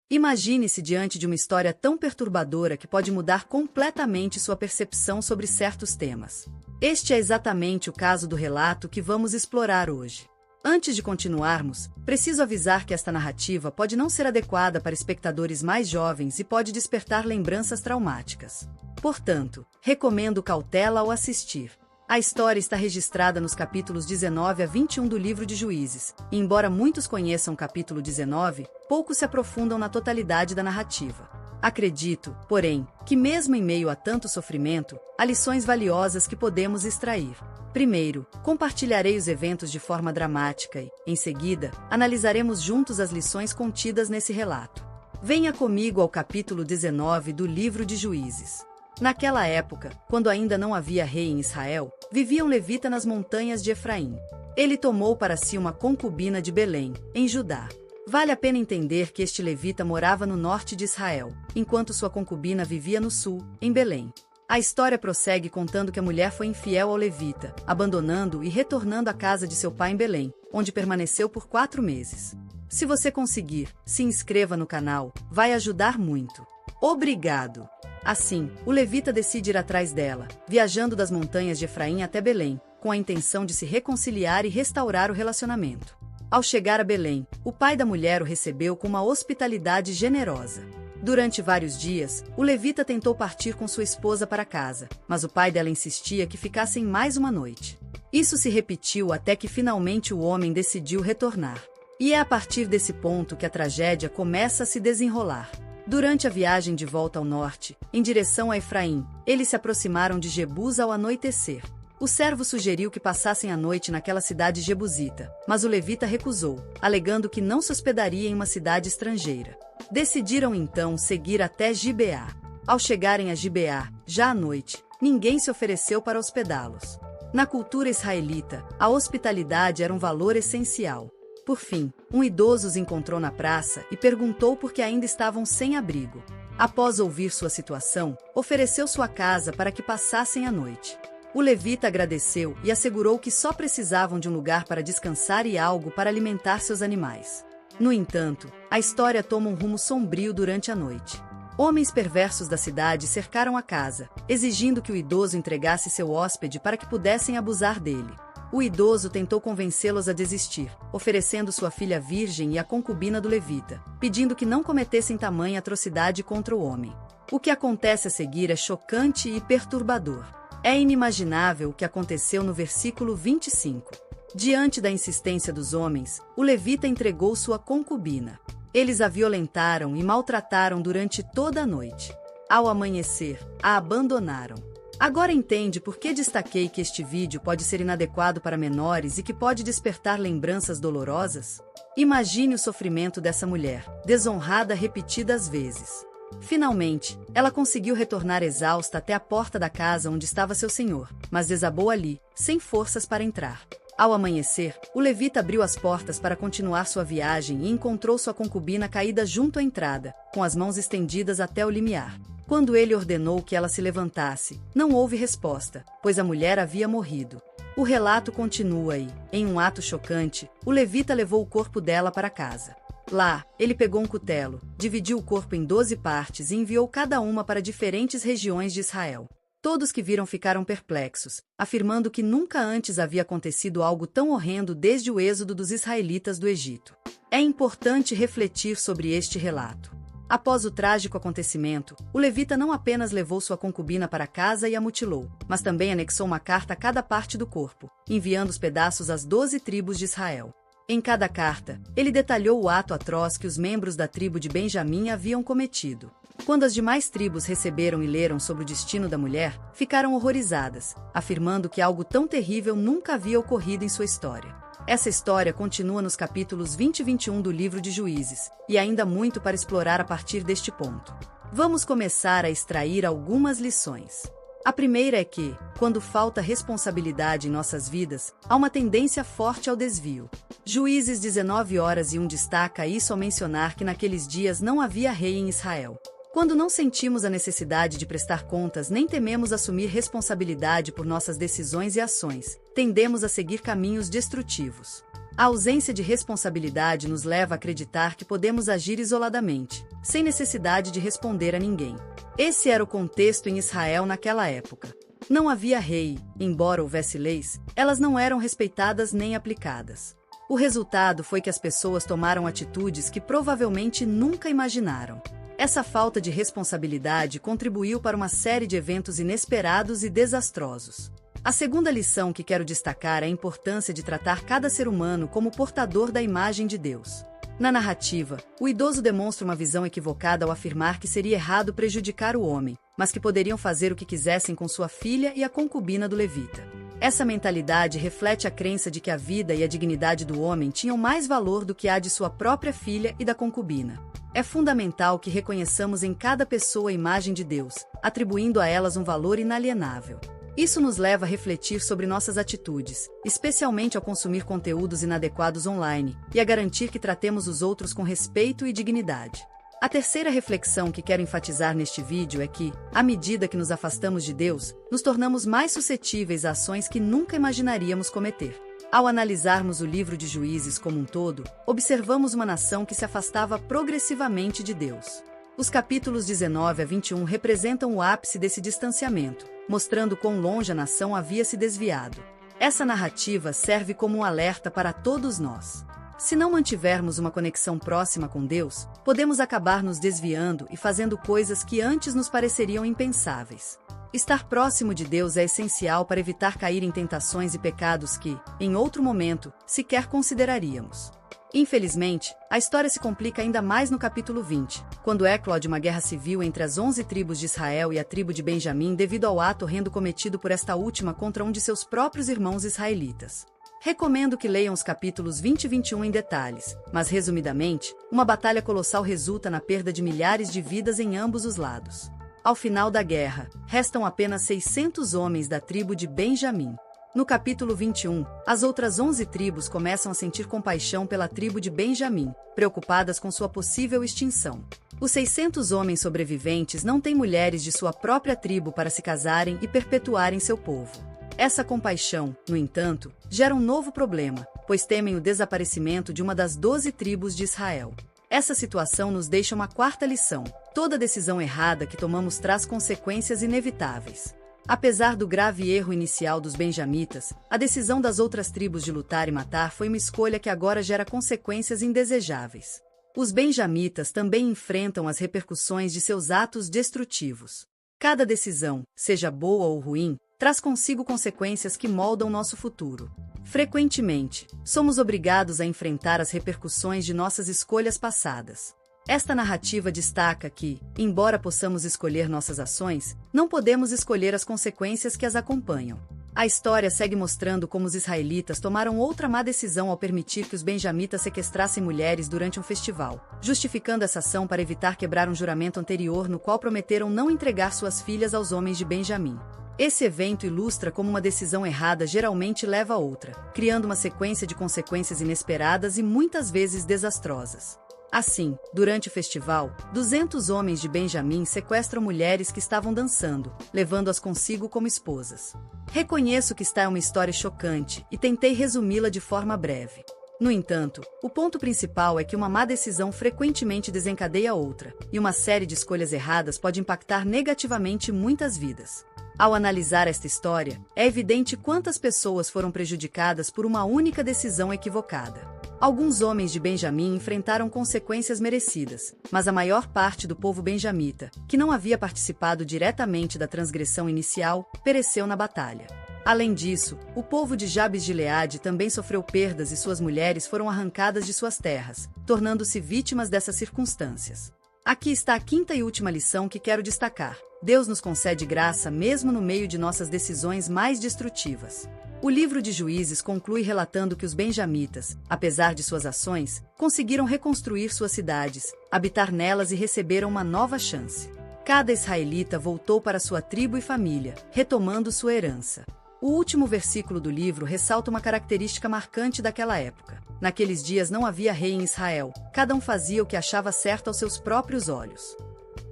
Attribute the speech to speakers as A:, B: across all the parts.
A: Imagine-se diante de uma história tão perturbadora que pode mudar completamente sua percepção sobre certos temas. Este é exatamente o caso do relato que vamos explorar hoje. Antes de continuarmos, preciso avisar que esta narrativa pode não ser adequada para espectadores mais jovens e pode despertar lembranças traumáticas. Portanto, recomendo cautela ao assistir. A história está registrada nos capítulos 19 a 21 do livro de Juízes, e embora muitos conheçam o capítulo 19, poucos se aprofundam na totalidade da narrativa. Acredito, porém, que mesmo em meio a tanto sofrimento, há lições valiosas que podemos extrair. Primeiro, compartilharei os eventos de forma dramática e, em seguida, analisaremos juntos as lições contidas nesse relato. Venha comigo ao capítulo 19 do livro de Juízes. Naquela época, quando ainda não havia rei em Israel, vivia um levita nas montanhas de Efraim. Ele tomou para si uma concubina de Belém, em Judá. Vale a pena entender que este levita morava no norte de Israel, enquanto sua concubina vivia no sul, em Belém. A história prossegue contando que a mulher foi infiel ao levita, abandonando-o e retornando à casa de seu pai em Belém, onde permaneceu por 4 meses. Se você conseguir, se inscreva no canal, vai ajudar muito. Obrigado! Assim, o levita decide ir atrás dela, viajando das montanhas de Efraim até Belém, com a intenção de se reconciliar e restaurar o relacionamento. Ao chegar a Belém, o pai da mulher o recebeu com uma hospitalidade generosa. Durante vários dias, o levita tentou partir com sua esposa para casa, mas o pai dela insistia que ficassem mais uma noite. Isso se repetiu até que finalmente o homem decidiu retornar. E é a partir desse ponto que a tragédia começa a se desenrolar. Durante a viagem de volta ao norte, em direção a Efraim, eles se aproximaram de Jebus ao anoitecer. O servo sugeriu que passassem a noite naquela cidade jebusita, mas o levita recusou, alegando que não se hospedaria em uma cidade estrangeira. Decidiram então seguir até Gibeá. Ao chegarem a Gibeá, já à noite, ninguém se ofereceu para hospedá-los. Na cultura israelita, a hospitalidade era um valor essencial. Por fim, um idoso os encontrou na praça e perguntou por que ainda estavam sem abrigo. Após ouvir sua situação, ofereceu sua casa para que passassem a noite. O levita agradeceu e assegurou que só precisavam de um lugar para descansar e algo para alimentar seus animais. No entanto, a história toma um rumo sombrio durante a noite. Homens perversos da cidade cercaram a casa, exigindo que o idoso entregasse seu hóspede para que pudessem abusar dele. O idoso tentou convencê-los a desistir, oferecendo sua filha virgem e a concubina do levita, pedindo que não cometessem tamanha atrocidade contra o homem. O que acontece a seguir é chocante e perturbador. É inimaginável o que aconteceu no versículo 25. Diante da insistência dos homens, o levita entregou sua concubina. Eles a violentaram e maltrataram durante toda a noite. Ao amanhecer, a abandonaram. Agora entende por que destaquei que este vídeo pode ser inadequado para menores e que pode despertar lembranças dolorosas? Imagine o sofrimento dessa mulher, desonrada repetidas vezes. Finalmente, ela conseguiu retornar exausta até a porta da casa onde estava seu senhor, mas desabou ali, sem forças para entrar. Ao amanhecer, o levita abriu as portas para continuar sua viagem e encontrou sua concubina caída junto à entrada, com as mãos estendidas até o limiar. Quando ele ordenou que ela se levantasse, não houve resposta, pois a mulher havia morrido. O relato continua e, em um ato chocante, o levita levou o corpo dela para casa. Lá, ele pegou um cutelo, dividiu o corpo em 12 partes e enviou cada uma para diferentes regiões de Israel. Todos que viram ficaram perplexos, afirmando que nunca antes havia acontecido algo tão horrendo desde o êxodo dos israelitas do Egito. É importante refletir sobre este relato. Após o trágico acontecimento, o levita não apenas levou sua concubina para casa e a mutilou, mas também anexou uma carta a cada parte do corpo, enviando os pedaços às 12 tribos de Israel. Em cada carta, ele detalhou o ato atroz que os membros da tribo de Benjamim haviam cometido. Quando as demais tribos receberam e leram sobre o destino da mulher, ficaram horrorizadas, afirmando que algo tão terrível nunca havia ocorrido em sua história. Essa história continua nos capítulos 20 e 21 do livro de Juízes, e ainda há muito para explorar a partir deste ponto. Vamos começar a extrair algumas lições. A primeira é que, quando falta responsabilidade em nossas vidas, há uma tendência forte ao desvio. Juízes 19:01 destaca isso ao mencionar que naqueles dias não havia rei em Israel. Quando não sentimos a necessidade de prestar contas nem tememos assumir responsabilidade por nossas decisões e ações, tendemos a seguir caminhos destrutivos. A ausência de responsabilidade nos leva a acreditar que podemos agir isoladamente, sem necessidade de responder a ninguém. Esse era o contexto em Israel naquela época. Não havia rei, embora houvesse leis, elas não eram respeitadas nem aplicadas. O resultado foi que as pessoas tomaram atitudes que provavelmente nunca imaginaram. Essa falta de responsabilidade contribuiu para uma série de eventos inesperados e desastrosos. A segunda lição que quero destacar é a importância de tratar cada ser humano como portador da imagem de Deus. Na narrativa, o idoso demonstra uma visão equivocada ao afirmar que seria errado prejudicar o homem, mas que poderiam fazer o que quisessem com sua filha e a concubina do levita. Essa mentalidade reflete a crença de que a vida e a dignidade do homem tinham mais valor do que a de sua própria filha e da concubina. É fundamental que reconheçamos em cada pessoa a imagem de Deus, atribuindo a elas um valor inalienável. Isso nos leva a refletir sobre nossas atitudes, especialmente ao consumir conteúdos inadequados online, e a garantir que tratemos os outros com respeito e dignidade. A terceira reflexão que quero enfatizar neste vídeo é que, à medida que nos afastamos de Deus, nos tornamos mais suscetíveis a ações que nunca imaginaríamos cometer. Ao analisarmos o livro de Juízes como um todo, observamos uma nação que se afastava progressivamente de Deus. Os capítulos 19 a 21 representam o ápice desse distanciamento, mostrando quão longe a nação havia se desviado. Essa narrativa serve como um alerta para todos nós. Se não mantivermos uma conexão próxima com Deus, podemos acabar nos desviando e fazendo coisas que antes nos pareceriam impensáveis. Estar próximo de Deus é essencial para evitar cair em tentações e pecados que, em outro momento, sequer consideraríamos. Infelizmente, a história se complica ainda mais no capítulo 20, quando eclode uma guerra civil entre as 11 tribos de Israel e a tribo de Benjamim devido ao ato horrendo cometido por esta última contra um de seus próprios irmãos israelitas. Recomendo que leiam os capítulos 20 e 21 em detalhes, mas resumidamente, uma batalha colossal resulta na perda de milhares de vidas em ambos os lados. Ao final da guerra, restam apenas 600 homens da tribo de Benjamim. No capítulo 21, as outras 11 tribos começam a sentir compaixão pela tribo de Benjamim, preocupadas com sua possível extinção. Os 600 homens sobreviventes não têm mulheres de sua própria tribo para se casarem e perpetuarem seu povo. Essa compaixão, no entanto, gera um novo problema, pois temem o desaparecimento de uma das 12 tribos de Israel. Essa situação nos deixa uma quarta lição: toda decisão errada que tomamos traz consequências inevitáveis. Apesar do grave erro inicial dos benjamitas, a decisão das outras tribos de lutar e matar foi uma escolha que agora gera consequências indesejáveis. Os benjamitas também enfrentam as repercussões de seus atos destrutivos. Cada decisão, seja boa ou ruim, traz consigo consequências que moldam nosso futuro. Frequentemente, somos obrigados a enfrentar as repercussões de nossas escolhas passadas. Esta narrativa destaca que, embora possamos escolher nossas ações, não podemos escolher as consequências que as acompanham. A história segue mostrando como os israelitas tomaram outra má decisão ao permitir que os benjamitas sequestrassem mulheres durante um festival, justificando essa ação para evitar quebrar um juramento anterior no qual prometeram não entregar suas filhas aos homens de Benjamim. Esse evento ilustra como uma decisão errada geralmente leva a outra, criando uma sequência de consequências inesperadas e muitas vezes desastrosas. Assim, durante o festival, 200 homens de Benjamim sequestram mulheres que estavam dançando, levando-as consigo como esposas. Reconheço que esta é uma história chocante e tentei resumi-la de forma breve. No entanto, o ponto principal é que uma má decisão frequentemente desencadeia outra, e uma série de escolhas erradas pode impactar negativamente muitas vidas. Ao analisar esta história, é evidente quantas pessoas foram prejudicadas por uma única decisão equivocada. Alguns homens de Benjamim enfrentaram consequências merecidas, mas a maior parte do povo benjamita, que não havia participado diretamente da transgressão inicial, pereceu na batalha. Além disso, o povo de Jabes de Gileade também sofreu perdas e suas mulheres foram arrancadas de suas terras, tornando-se vítimas dessas circunstâncias. Aqui está a quinta e última lição que quero destacar. Deus nos concede graça mesmo no meio de nossas decisões mais destrutivas. O livro de Juízes conclui relatando que os benjamitas, apesar de suas ações, conseguiram reconstruir suas cidades, habitar nelas e receberam uma nova chance. Cada israelita voltou para sua tribo e família, retomando sua herança. O último versículo do livro ressalta uma característica marcante daquela época. Naqueles dias não havia rei em Israel, cada um fazia o que achava certo aos seus próprios olhos.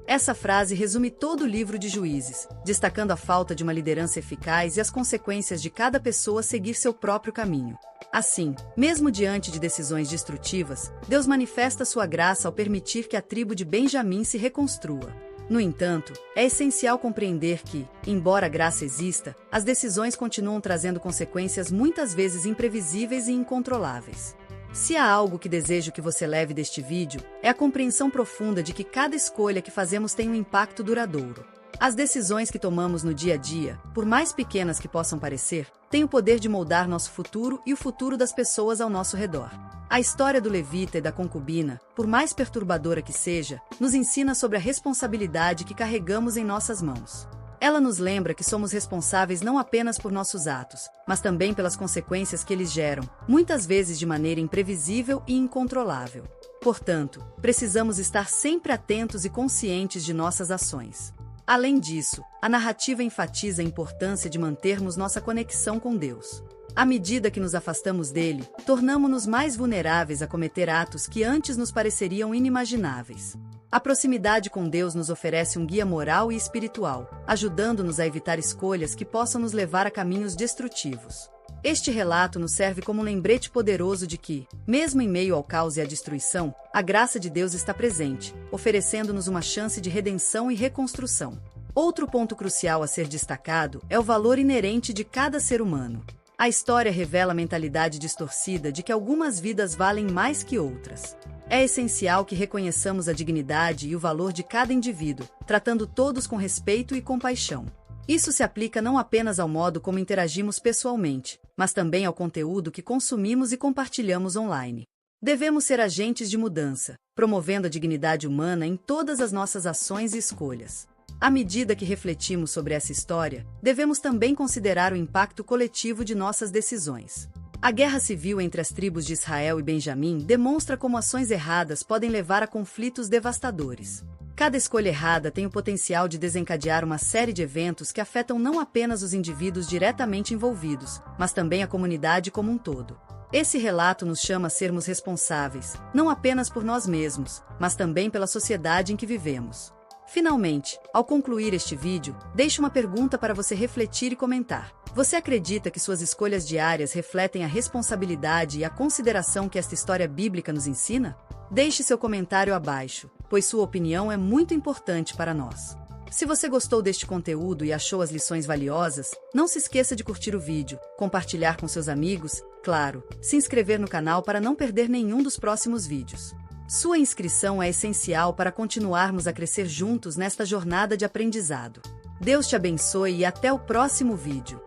A: Essa frase resume todo o livro de Juízes, destacando a falta de uma liderança eficaz e as consequências de cada pessoa seguir seu próprio caminho. Assim, mesmo diante de decisões destrutivas, Deus manifesta sua graça ao permitir que a tribo de Benjamim se reconstrua. No entanto, é essencial compreender que, embora a graça exista, as decisões continuam trazendo consequências muitas vezes imprevisíveis e incontroláveis. Se há algo que desejo que você leve deste vídeo, é a compreensão profunda de que cada escolha que fazemos tem um impacto duradouro. As decisões que tomamos no dia a dia, por mais pequenas que possam parecer, têm o poder de moldar nosso futuro e o futuro das pessoas ao nosso redor. A história do levita e da concubina, por mais perturbadora que seja, nos ensina sobre a responsabilidade que carregamos em nossas mãos. Ela nos lembra que somos responsáveis não apenas por nossos atos, mas também pelas consequências que eles geram, muitas vezes de maneira imprevisível e incontrolável. Portanto, precisamos estar sempre atentos e conscientes de nossas ações. Além disso, a narrativa enfatiza a importância de mantermos nossa conexão com Deus. À medida que nos afastamos dele, tornamo-nos mais vulneráveis a cometer atos que antes nos pareceriam inimagináveis. A proximidade com Deus nos oferece um guia moral e espiritual, ajudando-nos a evitar escolhas que possam nos levar a caminhos destrutivos. Este relato nos serve como um lembrete poderoso de que, mesmo em meio ao caos e à destruição, a graça de Deus está presente, oferecendo-nos uma chance de redenção e reconstrução. Outro ponto crucial a ser destacado é o valor inerente de cada ser humano. A história revela a mentalidade distorcida de que algumas vidas valem mais que outras. É essencial que reconheçamos a dignidade e o valor de cada indivíduo, tratando todos com respeito e compaixão. Isso se aplica não apenas ao modo como interagimos pessoalmente, mas também ao conteúdo que consumimos e compartilhamos online. Devemos ser agentes de mudança, promovendo a dignidade humana em todas as nossas ações e escolhas. À medida que refletimos sobre essa história, devemos também considerar o impacto coletivo de nossas decisões. A guerra civil entre as tribos de Israel e Benjamim demonstra como ações erradas podem levar a conflitos devastadores. Cada escolha errada tem o potencial de desencadear uma série de eventos que afetam não apenas os indivíduos diretamente envolvidos, mas também a comunidade como um todo. Esse relato nos chama a sermos responsáveis, não apenas por nós mesmos, mas também pela sociedade em que vivemos. Finalmente, ao concluir este vídeo, deixo uma pergunta para você refletir e comentar. Você acredita que suas escolhas diárias refletem a responsabilidade e a consideração que esta história bíblica nos ensina? Deixe seu comentário abaixo, pois sua opinião é muito importante para nós. Se você gostou deste conteúdo e achou as lições valiosas, não se esqueça de curtir o vídeo, compartilhar com seus amigos, claro, se inscrever no canal para não perder nenhum dos próximos vídeos. Sua inscrição é essencial para continuarmos a crescer juntos nesta jornada de aprendizado. Deus te abençoe e até o próximo vídeo.